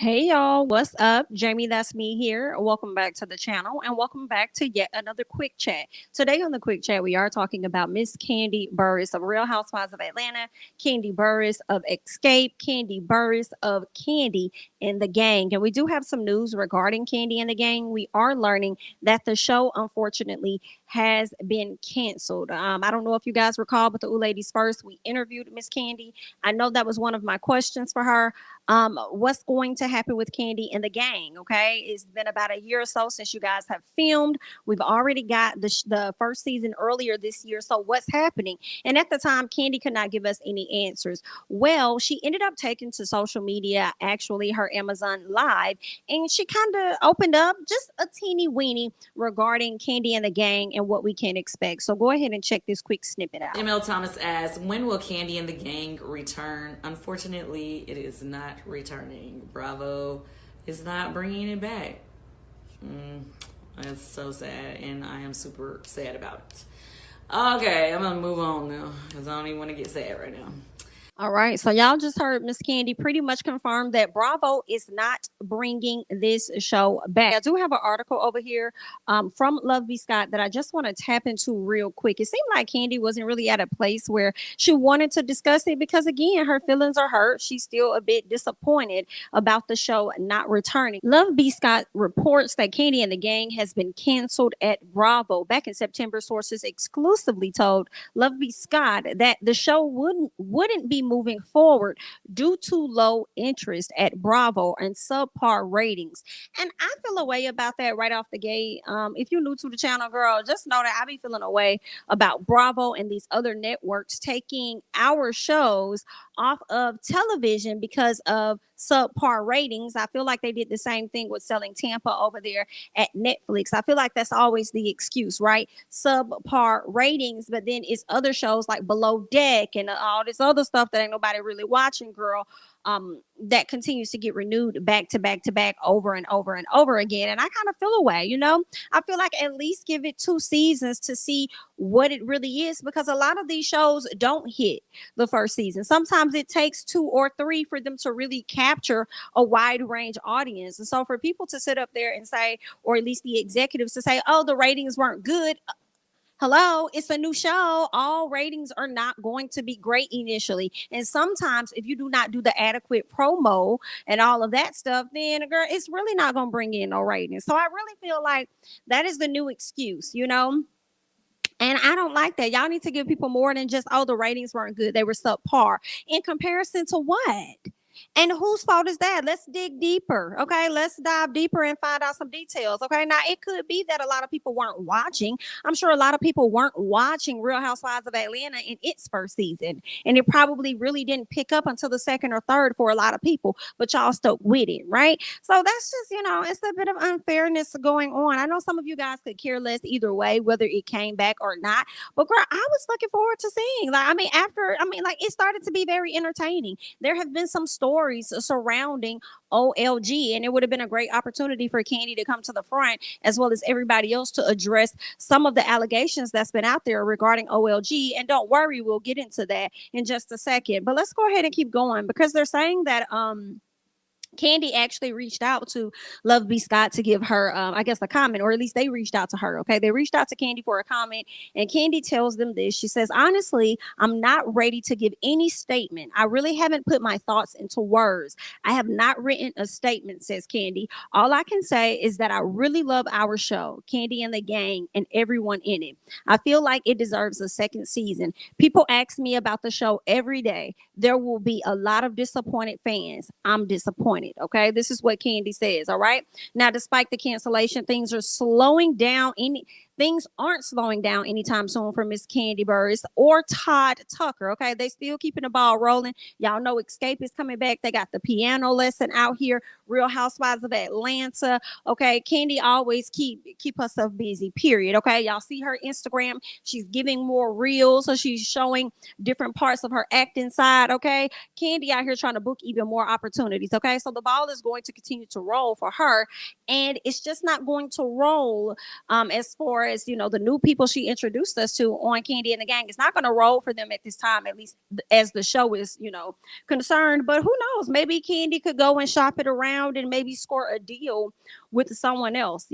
Hey y'all, what's up? Jamie, that's me here. Welcome back to the channel and welcome back to yet another quick chat. Today on the quick chat, we are talking about Miss Kandi Burruss of Real Housewives of Atlanta, Kandi Burruss of Xscape, Kandi Burruss of Kandi and the Gang. And we do have some news regarding Kandi and the Gang. We are learning that the show, unfortunately, has been canceled. I don't know if you guys recall, but the Ooh Ladies First, we interviewed Miss Kandi. I know that was one of my questions for her. What's going to happen with Kandi and the Gang? Okay, it's been about a year or so since you guys have filmed. We've already got the first season earlier this year. So what's happening? And at the time, Kandi could not give us any answers. Well, she ended up taking to social media, actually her Amazon Live, and she kind of opened up just a teeny weeny regarding Kandi and the Gang and what we can expect. So go ahead and check this quick snippet out. ML Thomas asks, when will Kandi and the Gang return? Unfortunately, it is not returning. Bravo is not bringing it back. That's so sad, and I am super sad about it. Okay, I'm going to move on now because I don't even want to get sad right now. All right, so y'all just heard Miss Kandi pretty much confirm that Bravo is not bringing this show back. I do have an article over here from Love B. Scott that I just want to tap into real quick. It seemed like Kandi wasn't really at a place where she wanted to discuss it because, again, her feelings are hurt. She's still a bit disappointed about the show not returning. Love B. Scott reports that Kandi and the Gang has been canceled at Bravo. Back in September, sources exclusively told Love B. Scott that the show wouldn't be moving forward due to low interest at Bravo and subpar ratings. And I feel a way about that right off the gate. If you're new to the channel, girl, just know that I be feeling a way about Bravo and these other networks taking our shows off of television because of subpar ratings. I feel like they did the same thing with selling Tampa over there at Netflix. I feel like that's always the excuse, right? Subpar ratings, but then it's other shows like Below Deck and all this other stuff that ain't nobody really watching, girl. That continues to get renewed back to back to back over and over and over again. And I kind of feel away, you know, I feel like at least give it 2 seasons to see what it really is, because a lot of these shows don't hit the first season. Sometimes it takes 2 or 3 for them to really capture a wide range audience. And so for people to sit up there and say, or at least the executives to say, oh, the ratings weren't good. Hello, it's a new show. All ratings are not going to be great initially. And sometimes if you do not do the adequate promo and all of that stuff, then girl, it's really not going to bring in no ratings. So I really feel like that is the new excuse, you know? And I don't like that. Y'all need to give people more than just, oh, the ratings weren't good. They were subpar. In comparison to what? And whose fault is that? Let's dig deeper. Okay. Let's dive deeper and find out some details. Okay. Now, it could be that a lot of people weren't watching. I'm sure a lot of people weren't watching Real Housewives of Atlanta in its first season. And it probably really didn't pick up until the second or third for a lot of people, but y'all stuck with it. Right. So that's just, you know, it's a bit of unfairness going on. I know some of you guys could care less either way, whether it came back or not. But girl, I was looking forward to seeing, like, it started to be very entertaining. There have been some stories surrounding OLG, and it would have been a great opportunity for Kandi to come to the front, as well as everybody else, to address some of the allegations that's been out there regarding OLG. And don't worry, we'll get into that in just a second. But let's go ahead and keep going, because they're saying that Kandi actually reached out to Love B. Scott to give her, I guess, a comment, or at least they reached out to her. Okay. They reached out to Kandi for a comment, and Kandi tells them this. She says, honestly, I'm not ready to give any statement. I really haven't put my thoughts into words. I have not written a statement, says Kandi. All I can say is that I really love our show, Kandi and the Gang, and everyone in it. I feel like it deserves a second season. People ask me about the show every day. There will be a lot of disappointed fans. I'm disappointed. Okay, this is what Kandi says. All right. Now, despite the cancellation, things are slowing down. Things aren't slowing down anytime soon for Miss Kandi Burruss or Todd Tucker. Okay, they still keeping the ball rolling. Y'all know Xscape is coming back. They got the piano lesson out here. Real Housewives of Atlanta. Okay, Kandi always keep herself busy. Period. Okay, y'all see her Instagram. She's giving more reels, so she's showing different parts of her acting side. Okay, Kandi out here trying to book even more opportunities. Okay, so the ball is going to continue to roll for her, and it's just not going to roll as far as, the new people she introduced us to on Kandi and the Gang, it's not going to roll for them at this time, at least as the show is, concerned. But who knows? Maybe Kandi could go and shop it around and maybe score a deal with someone else,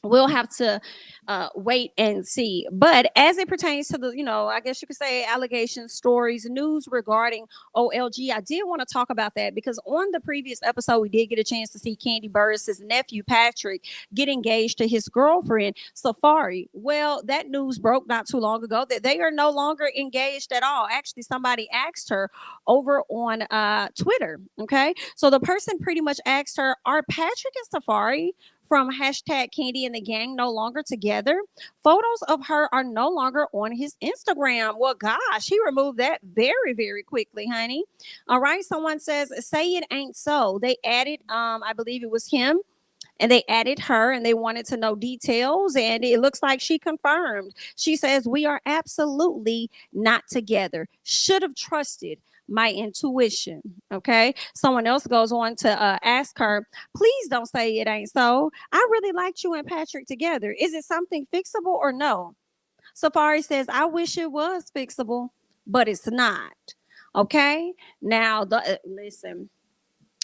We'll have to wait and see. But as it pertains to the, I guess you could say allegations, stories, news regarding OLG, I did want to talk about that because on the previous episode, we did get a chance to see Kandi Burruss' nephew, Patrick, get engaged to his girlfriend, Safari. Well, that news broke not too long ago that they are no longer engaged at all. Actually, somebody asked her over on Twitter. Okay. So the person pretty much asked her, are Patrick and Safari from hashtag Kandi and the Gang no longer together? Photos of her are no longer on his Instagram. Well, gosh, he removed that very, very quickly, honey. All right. Someone says, say it ain't so. They added, I believe it was him, and they added her and they wanted to know details. And it looks like she confirmed. She says, we are absolutely not together. Should have trusted my intuition. Okay. Someone else goes on to ask her, please don't say it ain't so. I really liked you and Patrick together. Is it something fixable or no? Safari says, I wish it was fixable, but it's not. Okay. Now, listen.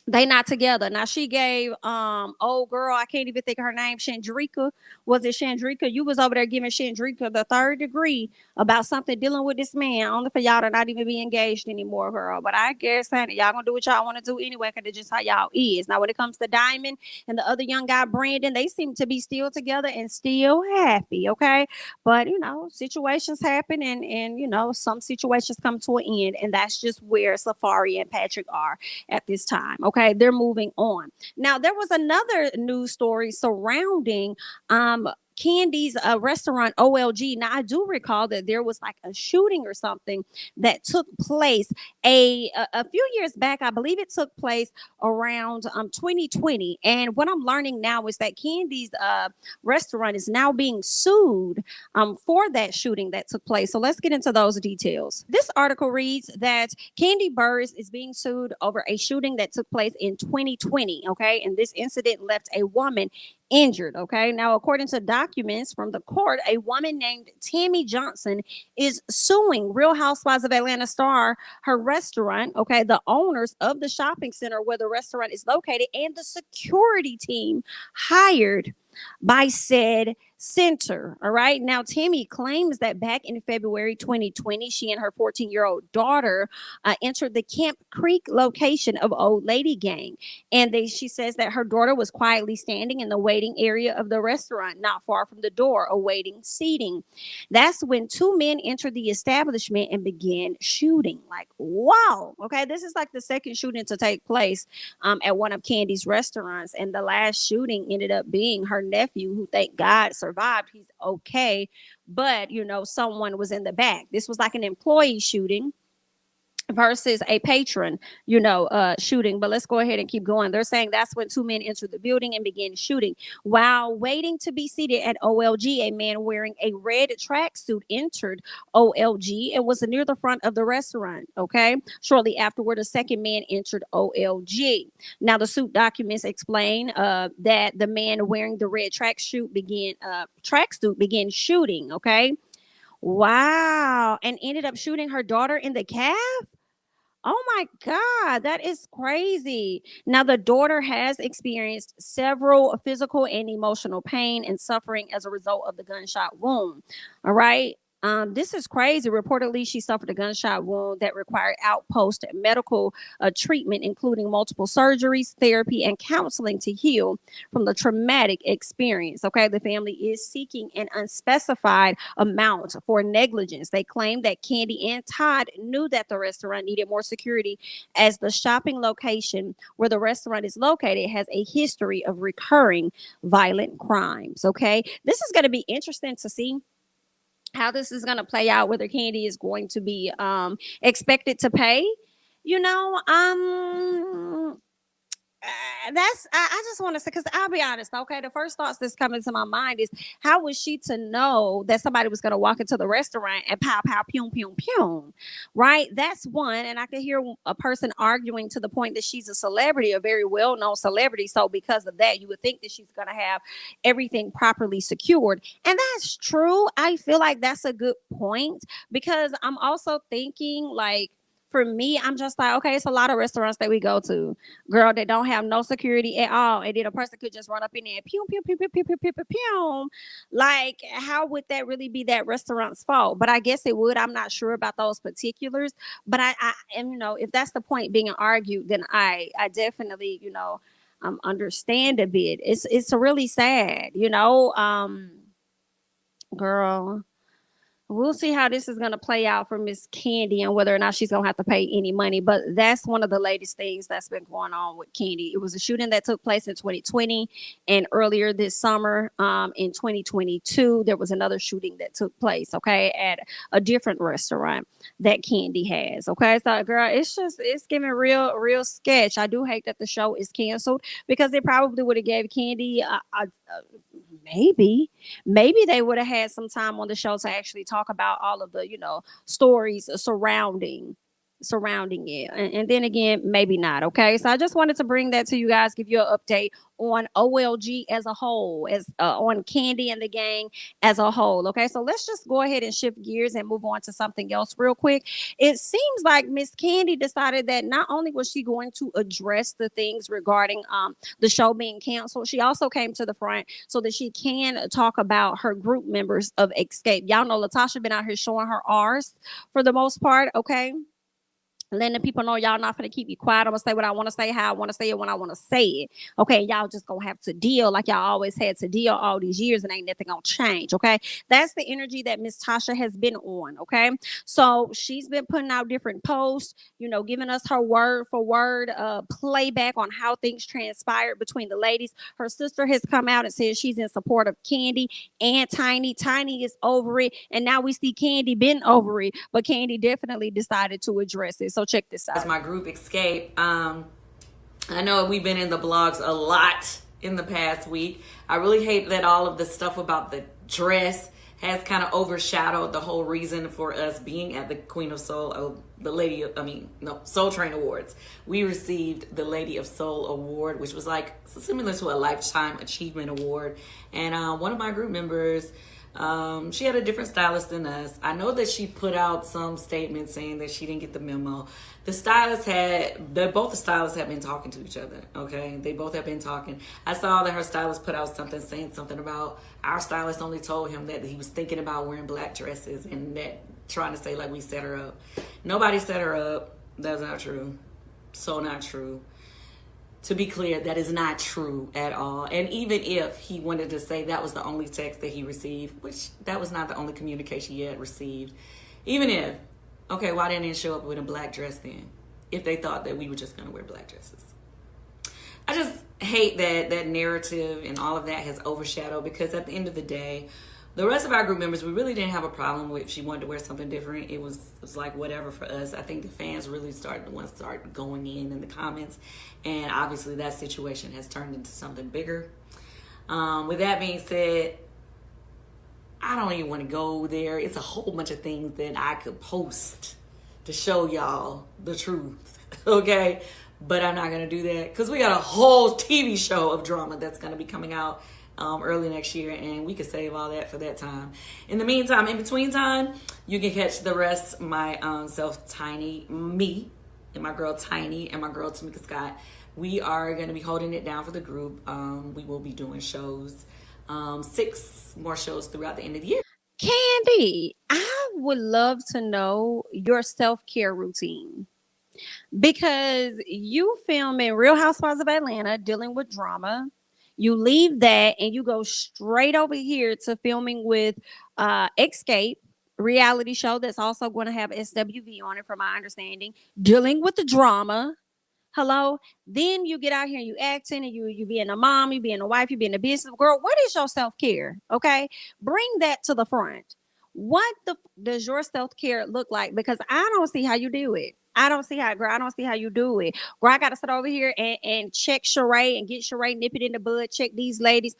They not together. Now she gave old girl, I can't even think of her name, Chandrika. Was it Chandrika? You was over there giving Chandrika the third degree about something dealing with this man, only for y'all to not even be engaged anymore, girl. But I guess, honey, y'all gonna do what y'all want to do anyway, because it's just how y'all is. Now, when it comes to Diamond and the other young guy, Brandon, they seem to be still together and still happy, okay? But, situations happen and some situations come to an end, and that's just where Safari and Patrick are at this time. Okay, they're moving on. Now, there was another news story surrounding Kandi's restaurant OLG. Now, I do recall that there was like a shooting or something that took place a few years back. I believe it took place around 2020. And what I'm learning now is that Kandi's restaurant is now being sued for that shooting that took place. So let's get into those details. This article reads that Kandi Burruss is being sued over a shooting that took place in 2020. Okay, and this incident left a woman injured. Okay. Now, according to documents from the court, a woman named Tammy Johnson is suing Real Housewives of Atlanta star, her restaurant, okay, the owners of the shopping center where the restaurant is located, and the security team hired by said center. All right. Now, Tammy claims that back in February 2020, she and her 14-year-old daughter entered the Camp Creek location of Old Lady Gang. And she says that her daughter was quietly standing in the waiting area of the restaurant, not far from the door, awaiting seating. That's when two men entered the establishment and began shooting. Like, wow. Okay. This is like the second shooting to take place at one of Kandi's restaurants. And the last shooting ended up being her nephew, who, thank God, survived. He's okay. But, someone was in the back. This was like an employee shooting versus a patron, shooting. But let's go ahead and keep going. They're saying that's when two men entered the building and began shooting. While waiting to be seated at OLG, a man wearing a red tracksuit entered OLG and was near the front of the restaurant. Okay. Shortly afterward, a second man entered OLG. Now, the suit documents explain that the man wearing the red tracksuit began shooting. Okay. Wow. And ended up shooting her daughter in the calf. Oh my God, that is crazy. Now, the daughter has experienced several physical and emotional pain and suffering as a result of the gunshot wound. All right. This is crazy. Reportedly, she suffered a gunshot wound that required outpost medical treatment, including multiple surgeries, therapy, and counseling to heal from the traumatic experience. Okay, the family is seeking an unspecified amount for negligence. They claim that Kandi and Todd knew that the restaurant needed more security, as the shopping location where the restaurant is located has a history of recurring violent crimes. Okay, this is going to be interesting to see how this is going to play out, whether Kandi is going to be expected to pay. I just want to say, because I'll be honest, okay, the first thoughts that's coming to my mind is, how was she to know that somebody was going to walk into the restaurant and pow pow pum pum pum, right? That's one. And I could hear a person arguing to the point that she's a celebrity, a very well-known celebrity, so because of that you would think that she's going to have everything properly secured, and that's true. I feel like that's a good point, because I'm also thinking, like, for me, I'm just like, okay, it's a lot of restaurants that we go to, girl, that don't have no security at all. And then a person could just run up in there and pew, pew, pew, pew, pew, pew, pew, pew, pew. Like, how would that really be that restaurant's fault? But I guess it would. I'm not sure about those particulars. But I and if that's the point being argued, then I definitely, understand a bit. It's really sad, girl. We'll see how this is going to play out for Miss Kandi and whether or not she's going to have to pay any money. But that's one of the latest things that's been going on with Kandi. It was a shooting that took place in 2020, and earlier this summer, in 2022, there was another shooting that took place, okay, at a different restaurant that Kandi has, okay? So, girl, it's giving real sketch. I do hate that the show is canceled, because they probably would have gave Kandi maybe they would have had some time on the show to actually talk about all of the stories surrounding it, and then again, maybe not. Okay, so I just wanted to bring that to you guys, give you an update on OLG as a whole, as on Kandi and the gang as a whole. Okay, so let's just go ahead and shift gears and move on to something else real quick. It seems like Miss Kandi decided that not only was she going to address the things regarding the show being canceled, she also came to the front so that she can talk about her group members of Xscape. Y'all know Latasha been out here showing her R's for the most part, okay? Letting the people know y'all not gonna keep me quiet. I'm gonna say what I want to say, how I want to say it, when I want to say it. Okay, y'all just gonna have to deal like y'all always had to deal all these years, and ain't nothing gonna change. Okay, that's the energy that Miss Tasha has been on. Okay, so she's been putting out different posts, giving us her word for word playback on how things transpired between the ladies. Her sister has come out and said she's in support of Kandi and Tiny. Tiny is over it, and now we see Kandi been over it, but Kandi definitely decided to address it. So check this out. As my group Xscape, I know we've been in the blogs a lot in the past week. I really hate that all of the stuff about the dress has kind of overshadowed the whole reason for us being at the Queen of Soul, Soul Train Awards. We received the Lady of Soul Award, which was like similar to a Lifetime Achievement Award. And one of my group members, she had a different stylist than us. I know that she put out some statements saying that she didn't get the memo. Both the stylists had been talking to each other, okay? They both have been talking. I saw that her stylist put out something saying something about our stylist only told him that he was thinking about wearing black dresses, and that trying to say like we set her up. Nobody set her up. That's not true. So not true. To be clear, that is not true at all. And even if he wanted to say that was the only text that he received, which that was not the only communication he had received, even if, okay, why didn't they show up with a black dress then? If they thought that we were just going to wear black dresses. I just hate that narrative and all of that has overshadowed, because at the end of the day, the rest of our group members, we really didn't have a problem with if she wanted to wear something different. It was like whatever for us. I think the fans really started going in the comments, and obviously that situation has turned into something bigger. With that being said, I don't even want to go there. It's a whole bunch of things that I could post to show y'all the truth, okay? But I'm not going to do that, because we got a whole TV show of drama that's going to be coming out early next year, and we could save all that for that time. In the meantime, in between time, you can catch the rest, my self, Tiny, me, and my girl Tiny, and my girl Tamika Scott. We are going to be holding it down for the group. We will be doing shows, 6 more shows throughout the end of the year. Kandi, I would love to know your self-care routine, because you film in Real Housewives of Atlanta dealing with drama. You leave that and you go straight over here to filming with Xscape, reality show that's also going to have SWV on it, from my understanding, dealing with the drama. Hello. Then you get out here and you acting, and you being a mom, you being a wife, you being a business girl. What is your self-care? Okay. Bring that to the front. What does your self-care look like? Because I don't see how you do it. I don't see how, girl. I don't see how you do it. Girl, I got to sit over here and check Sheree and get Sheree, nip it in the bud, check these ladies,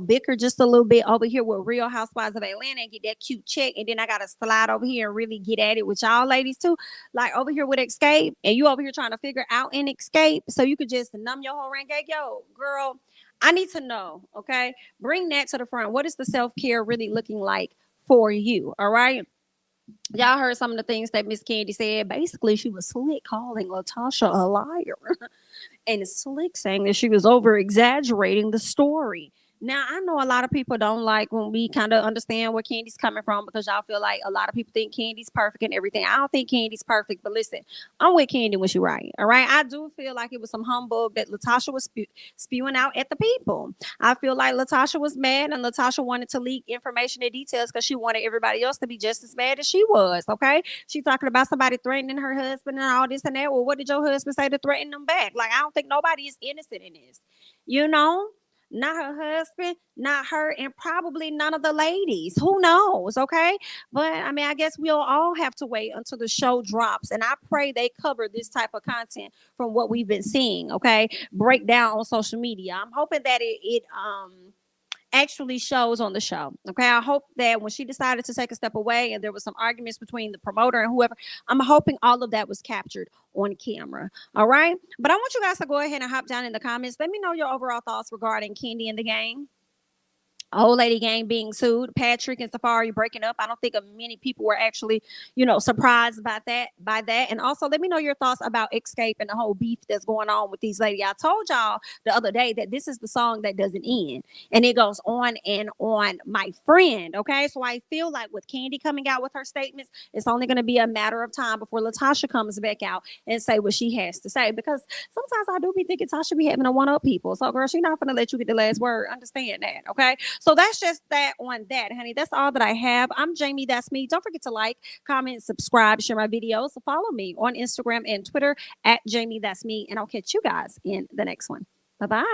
bicker just a little bit over here with Real Housewives of Atlanta and get that cute check. And then I got to slide over here and really get at it with y'all ladies too. Like over here with Xscape, and you over here trying to figure out an Xscape so you could just numb your whole rank. Yo, girl, I need to know, okay? Bring that to the front. What is the self-care really looking like for you? All right. Y'all heard some of the things that Miss Kandi said. Basically, she was slick calling Latasha a liar and slick saying that she was over exaggerating the story. Now, I know a lot of people don't like when we kind of understand where Kandi's coming from because y'all feel like a lot of people think Kandi's perfect and everything. I don't think Kandi's perfect, but listen, I'm with Kandi when she right. All right. I do feel like it was some humbug that Latasha was spewing out at the people. I feel like Latasha was mad and Latasha wanted to leak information and details because she wanted everybody else to be just as mad as she was. Okay. She talking about somebody threatening her husband and all this and that. Well, what did your husband say to threaten them back? Like, I don't think nobody is innocent in this. You know? Not her husband, not her, and probably none of the ladies. Who knows? Okay. But I mean, I guess we'll all have to wait until the show drops. And I pray they cover this type of content from what we've been seeing. Okay. Breakdown on social media. I'm hoping that it actually shows on the show. Okay. I hope that when she decided to take a step away and there was some arguments between the promoter and whoever, I'm hoping all of that was captured on camera. All right. But I want you guys to go ahead and hop down in the comments. Let me know your overall thoughts regarding Kandi and the gang. Old Lady Gang being sued, Patrick and Safari breaking up. I don't think many people were actually, surprised about that. And also, let me know your thoughts about Xscape and the whole beef that's going on with these ladies. I told y'all the other day that this is the song that doesn't end, and it goes on and on, my friend. Okay, so I feel like with Kandi coming out with her statements, it's only going to be a matter of time before Latasha comes back out and say what she has to say. Because sometimes I do be thinking Tasha be having to one up people. So, girl, she's not going to let you get the last word. Understand that, okay? So that's just that on that, honey. That's all that I have. I'm Jamie. That's me. Don't forget to like, comment, subscribe, share my videos. So follow me on Instagram and Twitter at Jamie. That's me. And I'll catch you guys in the next one. Bye-bye.